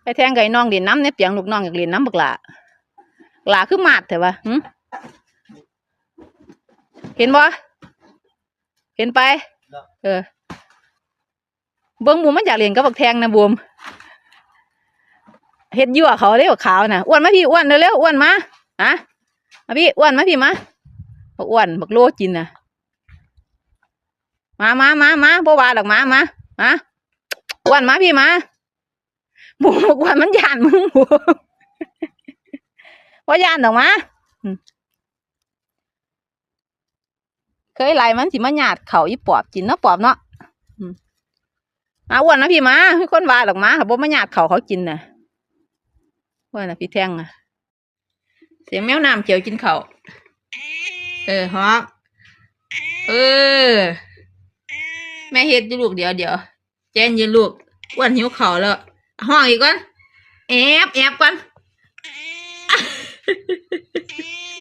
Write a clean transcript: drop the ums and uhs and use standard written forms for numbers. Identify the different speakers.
Speaker 1: ไปแทงไก่น้องเรียนน้ำเนี่ยเปียงลูกน้องอยากเรียนน้ำบักหลาคือมาดเถอะวะเห็นบ่เห็นไปเบิ้งบูมมันอยากเรียนกับบักแทงนะบูมเฮ็ดยั่วเขาได้บักขาวน่ะอ้วนมาพี่อ้วนเร็วๆอ้วนมามาพี่อ้วนมาพี่มาบักอ้วนบักโลจินน่ะมาบ่ว่าดอกมาอ้วนมาพี่มาบูมบักอ้วนมันย่านมึงบูมว่าย่านดอกมาเคยไล่มันสิมาหยาดเขาอีปอบจินเนาะปอบเนาะอ้วนนะพี่มาให้คนว่าดอกมาค่ะบ่มาหยาดเขากินน่ะว่าน่ะพี่แท่งอ่ะเสียงแมวน้ำเขียวกินเขาฮอกแม่เฮ็ดอยู่ลูกเดี๋ยวแจนยืนลูกอ้วนหิวเขาแล้วห้องอีกก่อนแอบก่อน